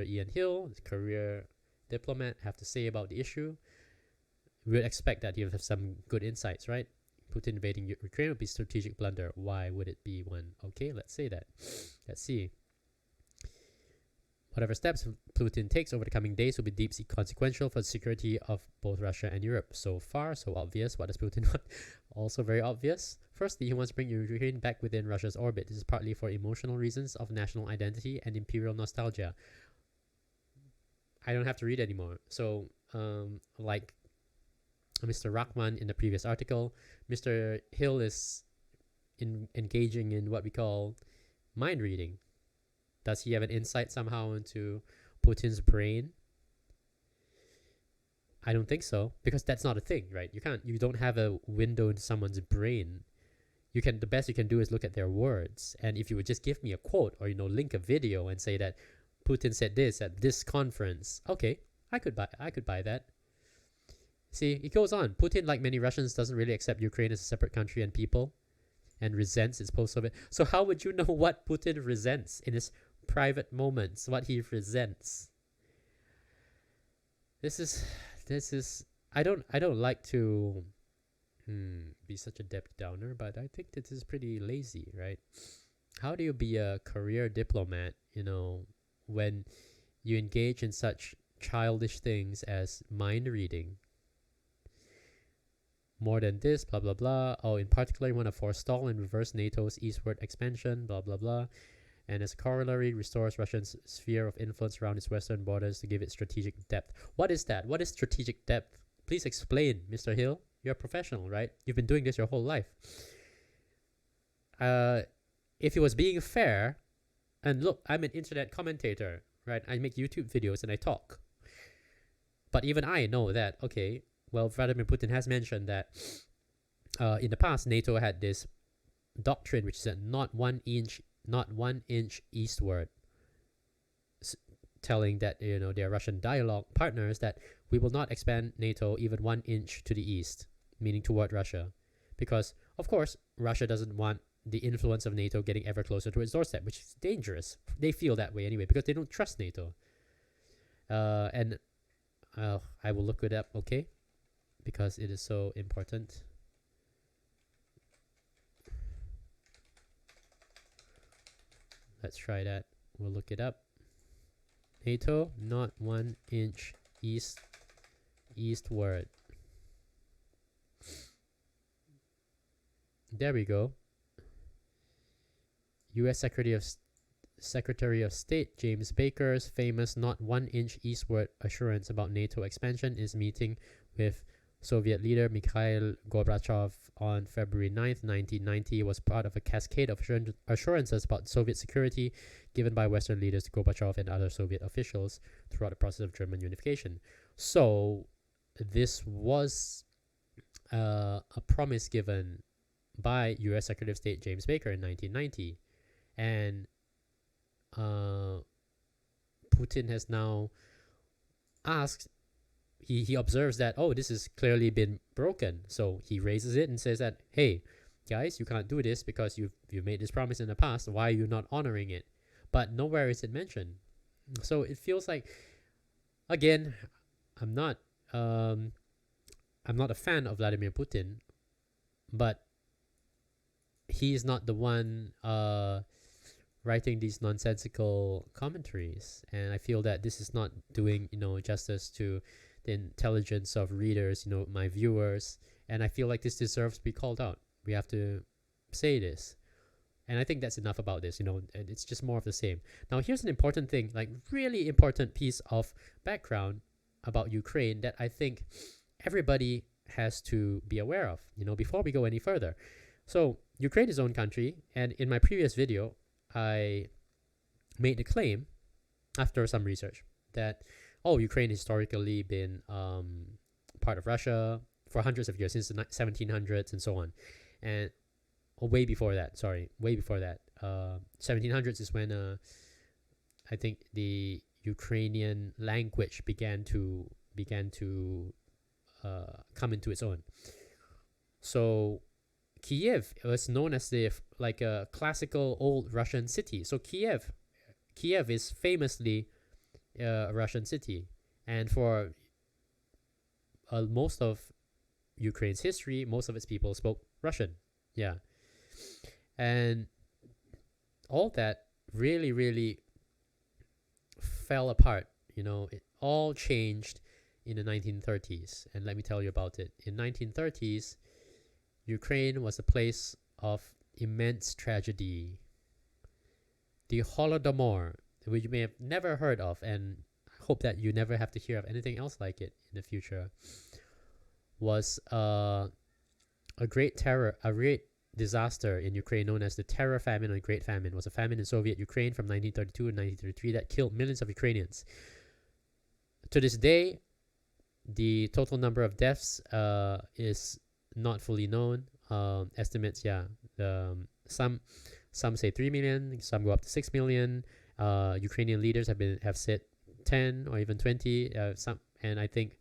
[SPEAKER 1] Ian Hill, this career diplomat, have to say about the issue? We would expect that he would have some good insights, right? Putin invading Ukraine would be a strategic blunder. Why would it be one? Okay, let's say that. Let's see. Whatever steps Putin takes over the coming days will be deeply consequential for the security of both Russia and Europe. So far, so obvious. What does Putin want? Also very obvious. Firstly, he wants to bring Ukraine back within Russia's orbit. This is partly for emotional reasons of national identity and imperial nostalgia. I don't have to read anymore. So, like Mr. Rachman in the previous article. Mr. Hill is engaging in what we call mind reading. Does he have an insight somehow into Putin's brain? I don't think so, because that's not a thing, right? You don't have a window into someone's brain. The best you can do is look at their words. And if you would just give me a quote or, link a video and say that Putin said this at this conference, okay, I could buy that. See, it goes on. Putin, like many Russians, doesn't really accept Ukraine as a separate country and people, and resents its post-Soviet. So how would you know what Putin resents in his private moments? What he resents? This is. I don't like to be such a Debbie Downer, but I think this is pretty lazy, right? How do you be a career diplomat, when you engage in such childish things as mind reading? More than this, blah, blah, blah. Oh, in particular, you want to forestall and reverse NATO's eastward expansion, blah, blah, blah. And as a corollary, restores Russia's sphere of influence around its western borders to give it strategic depth. What is that? What is strategic depth? Please explain, Mr. Hill. You're a professional, right? You've been doing this your whole life. If he was being fair, and look, I'm an internet commentator, right? I make YouTube videos and I talk. But even I know that, okay, well, Vladimir Putin has mentioned that in the past, NATO had this doctrine, which is that not one inch eastward, telling that their Russian dialogue partners that we will not expand NATO even 1 inch to the east, meaning toward Russia, because of course Russia doesn't want the influence of NATO getting ever closer to its doorstep, which is dangerous. They feel that way anyway because they don't trust NATO. And I will look it up, okay, because it is so important. Let's try that. We'll look it up. NATO, not 1 inch eastward. There we go. U.S. Secretary of State James Baker's famous not 1 inch eastward assurance about NATO expansion is meeting with Soviet leader Mikhail Gorbachev on February 9th, 1990 was part of a cascade of assurances about Soviet security given by Western leaders to Gorbachev and other Soviet officials throughout the process of German unification. So this was a promise given by U.S. Secretary of State James Baker in 1990. And Putin has now asked, he observes that, oh, this has clearly been broken. So he raises it and says that, hey, guys, you can't do this because you've made this promise in the past. Why are you not honoring it? But nowhere is it mentioned. So it feels like, again, I'm not a fan of Vladimir Putin, but he is not the one writing these nonsensical commentaries, and I feel that this is not doing justice to the intelligence of readers, my viewers, and I feel like this deserves to be called out. We have to say this, and I think that's enough about this. It's just more of the same. Now here's an important thing, like really important piece of background about Ukraine that I think everybody has to be aware of, before we go any further. So Ukraine is its own country, and in my previous video I made the claim after some research that Ukraine historically been part of Russia for hundreds of years, since the 1700s and so on, and way before that. 1700s is when I think the Ukrainian language began to come into its own. So Kiev was known as like a classical old Russian city. So Kiev is famously a Russian city, and for most of Ukraine's history, most of its people spoke Russian. Yeah, and all that really, really fell apart. It all changed in the 1930s, and let me tell you about it. In 1930s, Ukraine was a place of immense tragedy. The Holodomor, which you may have never heard of, and I hope that you never have to hear of anything else like it in the future, was a great disaster in Ukraine known as the Terror Famine or Great Famine. It was a famine in Soviet Ukraine from 1932 to 1933 that killed millions of Ukrainians. To this day, the total number of deaths is not fully known. Estimates, some say 3 million, some go up to 6 million. Ukrainian leaders have said 10 or even 20. And I think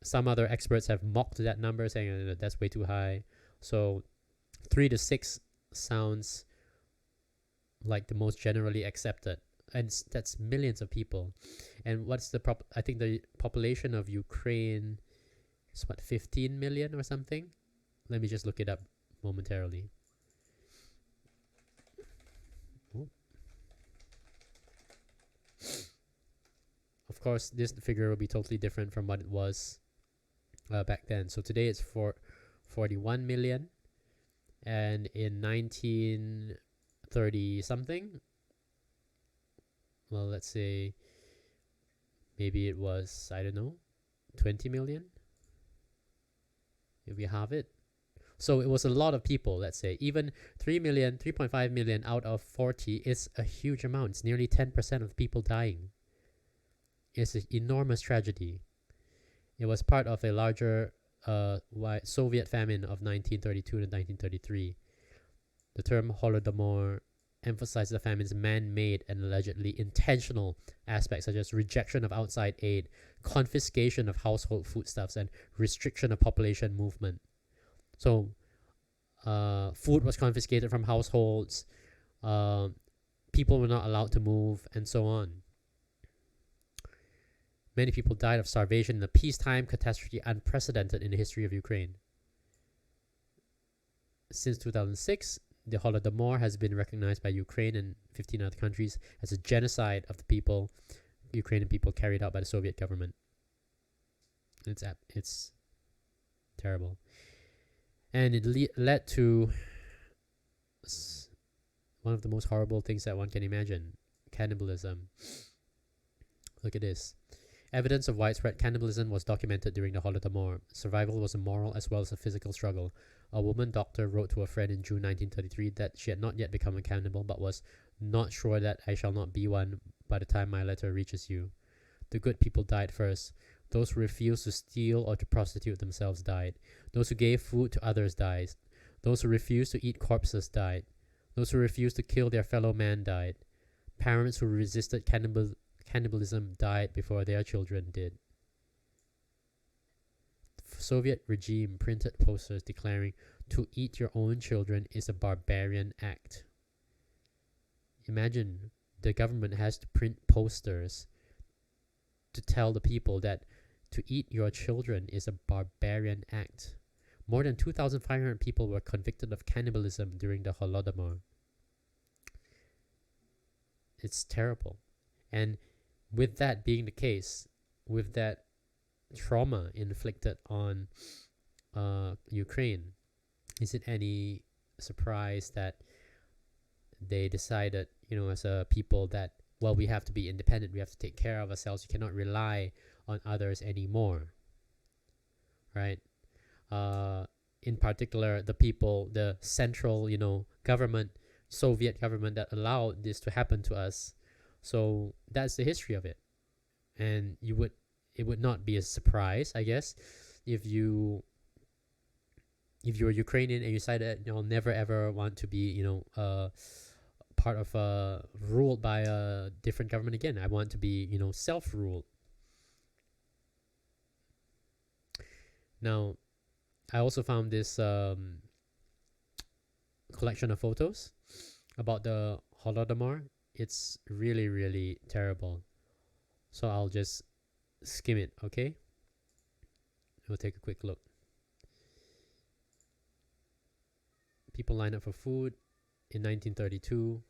[SPEAKER 1] some other experts have mocked that number, saying that's way too high. So 3 to 6 sounds like the most generally accepted, and that's millions of people. And what's I think the population of Ukraine is 15 million or something. Let me just look it up momentarily. Ooh. Of course, this figure will be totally different from what it was back then. So today it's 41 million, and in 1930 something, well, let's say maybe it was, I don't know, 20 million, if we have it. So it was a lot of people. Let's say even 3.5 million out of 40 is a huge amount. It's nearly 10% of people dying. It's an enormous tragedy. It was part of a larger Soviet famine of 1932 to 1933. The term Holodomor emphasizes the famine's man-made and allegedly intentional aspects, such as rejection of outside aid, confiscation of household foodstuffs, and restriction of population movement. So, food was confiscated from households, people were not allowed to move, and so on. Many people died of starvation in a peacetime catastrophe unprecedented in the history of Ukraine. Since 2006, the Holodomor has been recognized by Ukraine and 15 other countries as a genocide of the Ukrainian people carried out by the Soviet government. It's terrible. And it led to one of the most horrible things that one can imagine: cannibalism. Look at this. Evidence of widespread cannibalism was documented during the Holodomor. Survival was a moral as well as a physical struggle. A woman doctor wrote to a friend in June 1933 that she had not yet become a cannibal, but was not sure that I shall not be one by the time my letter reaches you. The good people died first. Those who refused to steal or to prostitute themselves died. Those who gave food to others died. Those who refused to eat corpses died. Those who refused to kill their fellow man died. Parents who resisted cannibalism died before their children did. The Soviet regime printed posters declaring, "To eat your own children is a barbarian act." Imagine the government has to print posters to tell the people that to eat your children is a barbarian act. More than 2,500 people were convicted of cannibalism during the Holodomor. It's terrible. And with that being the case, with that trauma inflicted on Ukraine, is it any surprise that they decided, as a people, that, well, we have to be independent, we have to take care of ourselves, we cannot rely on others anymore, right? In particular, the people, the central, government, Soviet government that allowed this to happen to us. So that's the history of it. And it would not be a surprise, I guess, if you're Ukrainian and you decided you'll never ever want to be, part of ruled by a different government again. I want to be, self-ruled. Now, I also found this collection of photos about the Holodomor. It's really, really terrible. So I'll just skim it, okay? We'll take a quick look. People line up for food in 1932.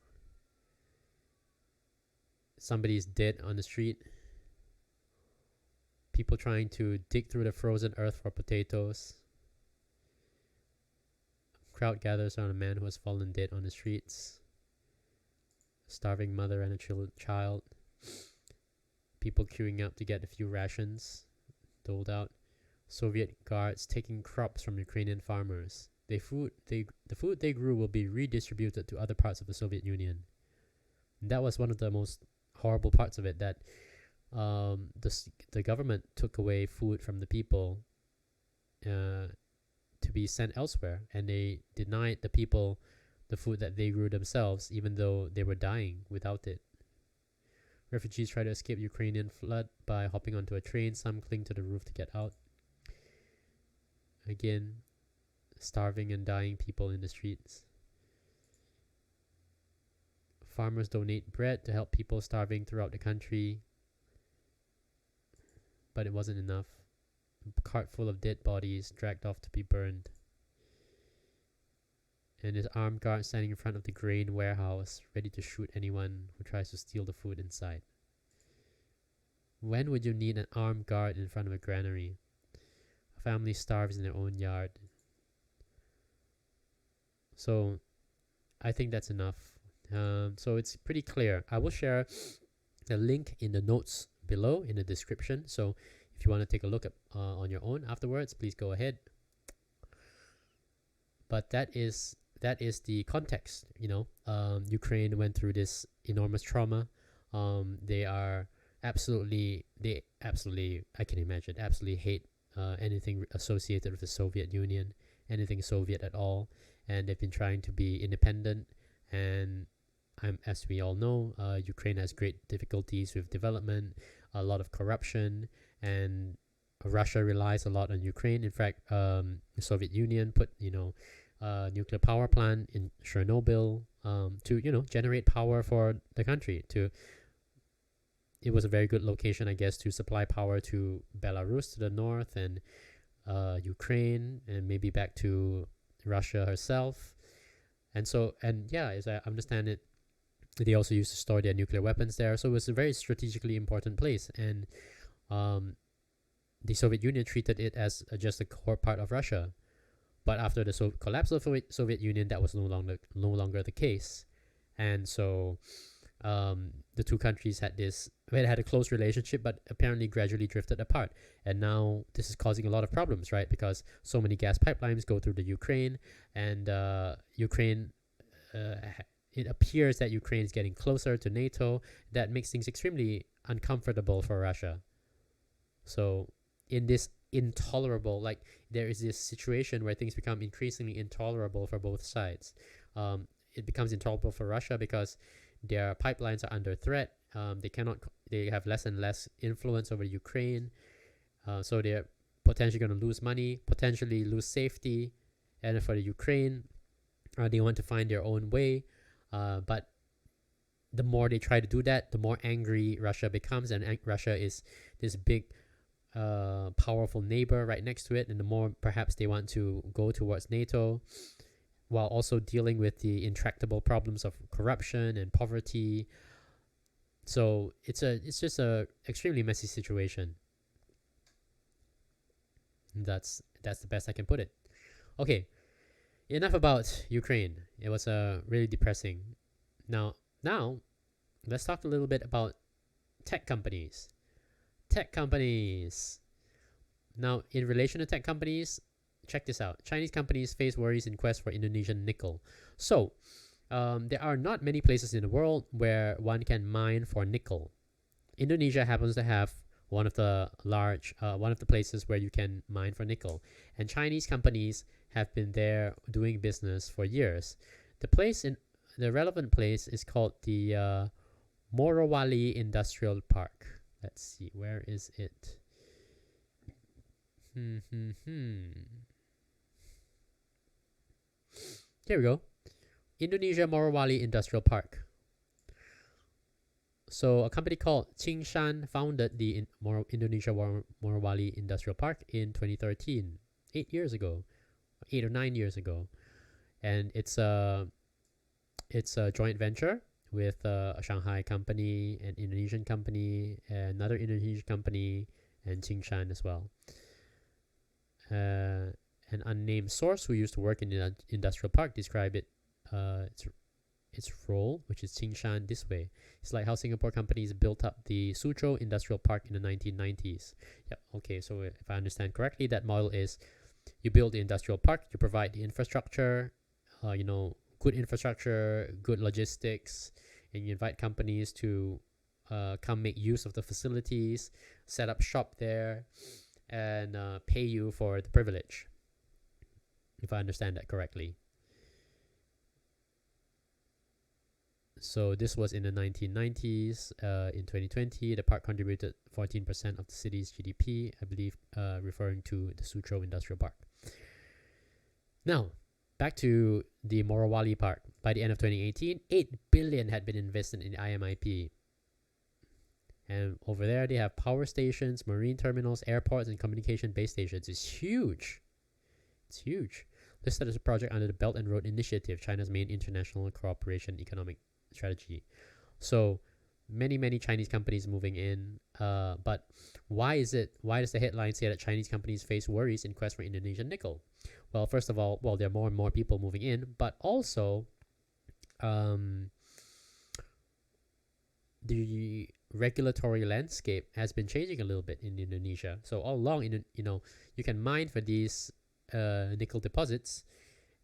[SPEAKER 1] Somebody's dead on the street. People trying to dig through the frozen earth for potatoes. Crowd gathers around a man who has fallen dead on the streets. Starving mother and a child. People queuing up to get a few rations. doled out. Soviet guards taking crops from Ukrainian farmers. The food they grew will be redistributed to other parts of the Soviet Union. And that was one of the most horrible parts of it, that the government took away food from the people to be sent elsewhere, and they denied the people the food that they grew themselves, even though they were dying without it. Refugees try to escape Ukrainian flood by hopping onto a train. Some cling to the roof to get out. Again, starving and dying people in the streets. Farmers donate bread to help people starving throughout the country, but it wasn't enough. A cart full of dead bodies dragged off to be burned. And there's armed guards standing in front of the grain warehouse, ready to shoot anyone who tries to steal the food inside. When would you need an armed guard in front of a granary? A family starves in their own yard. So I think that's enough. So it's pretty clear. I will share the link in the notes below in the description. So if you want to take a look at on your own afterwards, please go ahead. But that is the context. Ukraine went through this enormous trauma. They absolutely, I can imagine, absolutely hate anything associated with the Soviet Union, anything Soviet at all. And they've been trying to be independent. And as we all know, Ukraine has great difficulties with development, a lot of corruption, and Russia relies a lot on Ukraine. In fact, the Soviet Union put nuclear power plant in Chernobyl to generate power for the country. It was a very good location, I guess, to supply power to Belarus to the north, and Ukraine, and maybe back to Russia herself. As I understand it, they also used to store their nuclear weapons there. So it was a very strategically important place. And the Soviet Union treated it as just a core part of Russia. But after the collapse of the Soviet Union, that was no longer the case. And so the two countries had a close relationship, but apparently gradually drifted apart. And now this is causing a lot of problems, right? Because so many gas pipelines go through the Ukraine, and Ukraine, it appears that Ukraine is getting closer to NATO. That makes things extremely uncomfortable for Russia. So in this intolerable, there is this situation where things become increasingly intolerable for both sides. It becomes intolerable for Russia because their pipelines are under threat. They have less and less influence over Ukraine. So they're potentially going to lose money, potentially lose safety. And for the Ukraine, they want to find their own way. But the more they try to do that, the more angry Russia becomes. And Russia is this big, powerful neighbor right next to it. And the more perhaps they want to go towards NATO, while also dealing with the intractable problems of corruption and poverty. So it's just a extremely messy situation. That's the best I can put it. Okay, enough about Ukraine. It was really depressing. Now let's talk a little bit about tech companies. Now, in relation to tech companies, check this out. Chinese companies face worries in quest for Indonesian nickel. So there are not many places in the world where one can mine for nickel. Indonesia happens to have one of the places where you can mine for nickel, and Chinese companies have been there doing business for years. The relevant place is called the Morowali Industrial Park. Let's see, where is it? Here we go. Indonesia Morowali Industrial Park. So a company called Qingshan founded the Indonesia Morowali Industrial Park in 2013, 8 or 9 years ago. And it's a joint venture with a Shanghai company, an Indonesian company, another Indonesian company, and Qingshan as well. An unnamed source who used to work in the industrial park described it. its role, which is Qingshan, this way. It's like how Singapore companies built up the Suzhou Industrial Park in the 1990s. Yep. Okay. So if I understand correctly, that model is you build the industrial park, you provide the infrastructure, good infrastructure, good logistics, and you invite companies to come make use of the facilities, set up shop there, and pay you for the privilege, if I understand that correctly. So this was in the 1990s. In 2020, the park contributed 14% of the city's GDP, I believe, referring to the Suzhou Industrial Park. Now, back to the Morowali Park. By the end of 2018, 8 billion had been invested in IMIP. And over there, they have power stations, marine terminals, airports, and communication base stations. It's huge. It's huge. Listed as a project under the Belt and Road Initiative, China's main international cooperation economic strategy. So many Chinese companies moving in. But why does the headline say that Chinese companies face worries in quest for Indonesian nickel? Well, first of all, there are more and more people moving in, but also the regulatory landscape has been changing a little bit in Indonesia. So all along, you can mine for these nickel deposits,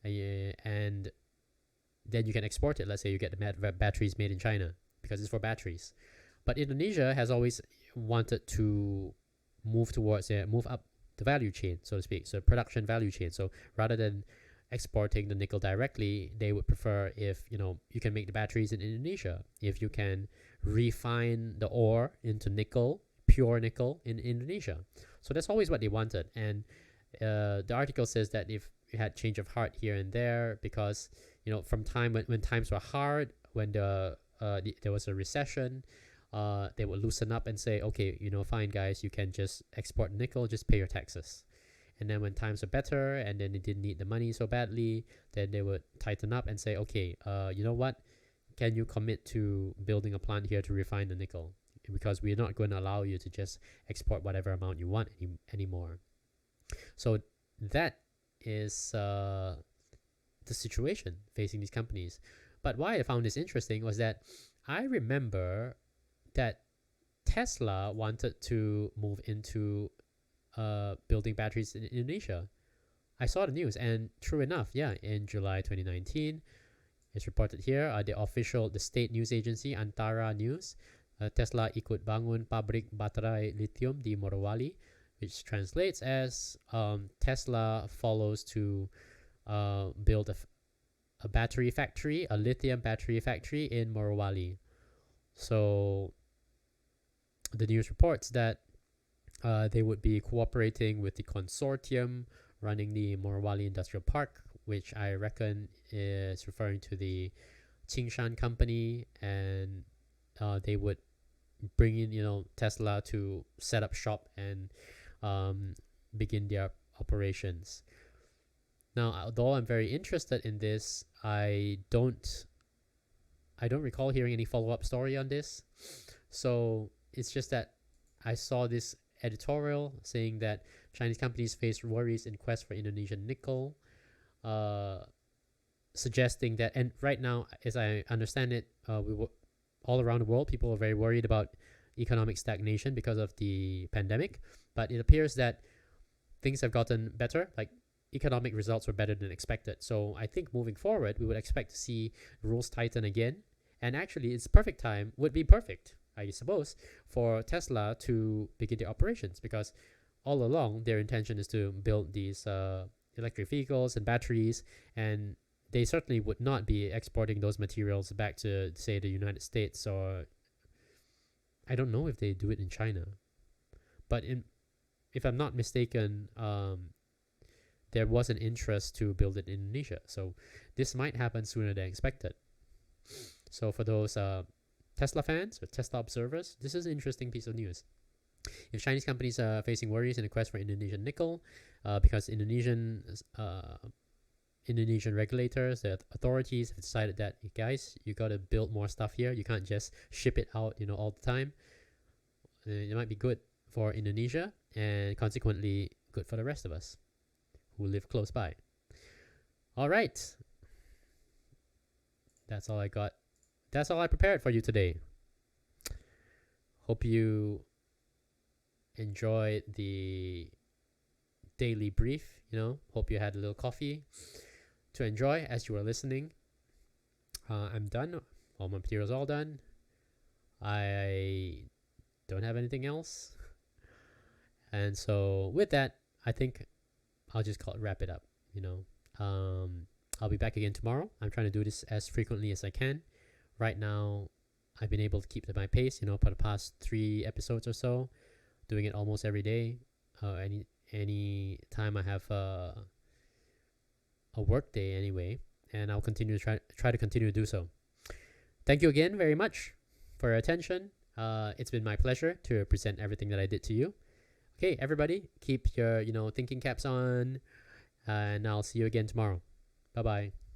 [SPEAKER 1] and then you can export it. Let's say you get the batteries made in China because it's for batteries. But Indonesia has always wanted to move up the value chain, so to speak, so production value chain. So rather than exporting the nickel directly, they would prefer if you can make the batteries in Indonesia, if you can refine the ore into nickel, pure nickel in Indonesia. So that's always what they wanted. And the article says that if you had change of heart here and there, because from when times were hard, when there was a recession, they would loosen up and say, okay, fine guys, you can just export nickel, just pay your taxes. And then when times are better and then they didn't need the money so badly, then they would tighten up and say, okay, you know what? Can you commit to building a plant here to refine the nickel? Because we're not going to allow you to just export whatever amount you want anymore. So that is the situation facing these companies. But why I found this interesting was that I remember that Tesla wanted to move into building batteries in Indonesia. I saw the news, and true enough, in July 2019, it's reported here, the state news agency Antara News, Tesla ikut bangun pabrik baterai lithium di Morowali, which translates as Tesla follows to build a battery factory, a lithium battery factory in Morowali. So the news reports that they would be cooperating with the consortium running the Morowali Industrial Park, which I reckon is referring to the Qingshan company, and they would bring in Tesla to set up shop and begin their operations. Now, although I'm very interested in this, I don't recall hearing any follow-up story on this. So it's just that I saw this editorial saying that Chinese companies face worries in quest for Indonesian nickel, suggesting that, and right now, as I understand it, all around the world, people are very worried about economic stagnation because of the pandemic, but it appears that things have gotten better, like economic results were better than expected. So I think moving forward, we would expect to see rules tighten again, and actually it's would be perfect, I suppose, for Tesla to begin their operations, because all along their intention is to build these electric vehicles and batteries, and they certainly would not be exporting those materials back to, say, the United States, or I don't know if they do it in China. But if I'm not mistaken, there was an interest to build it in Indonesia. So this might happen sooner than expected. So for those Tesla fans or Tesla observers, this is an interesting piece of news. If Chinese companies are facing worries in the quest for Indonesian nickel, because Indonesian regulators, the authorities have decided that, guys, you got to build more stuff here. You can't just ship it out, all the time. It might be good for Indonesia, and consequently good for the rest of us who live close by. All right. That's all I got. That's all I prepared for you today. Hope you enjoyed the daily brief. Hope you had a little coffee to enjoy as you were listening. I'm done. All my material's all done. I don't have anything else. And so with that, I think I'll just wrap it up. I'll be back again tomorrow. I'm trying to do this as frequently as I can. Right now, I've been able to keep my pace, for the past 3 episodes or so, doing it almost every day. Any time I have a work day anyway, and I'll continue to try to continue to do so. Thank you again very much for your attention. It's been my pleasure to present everything that I did to you. Okay, everybody, keep your thinking caps on, and I'll see you again tomorrow. Bye bye.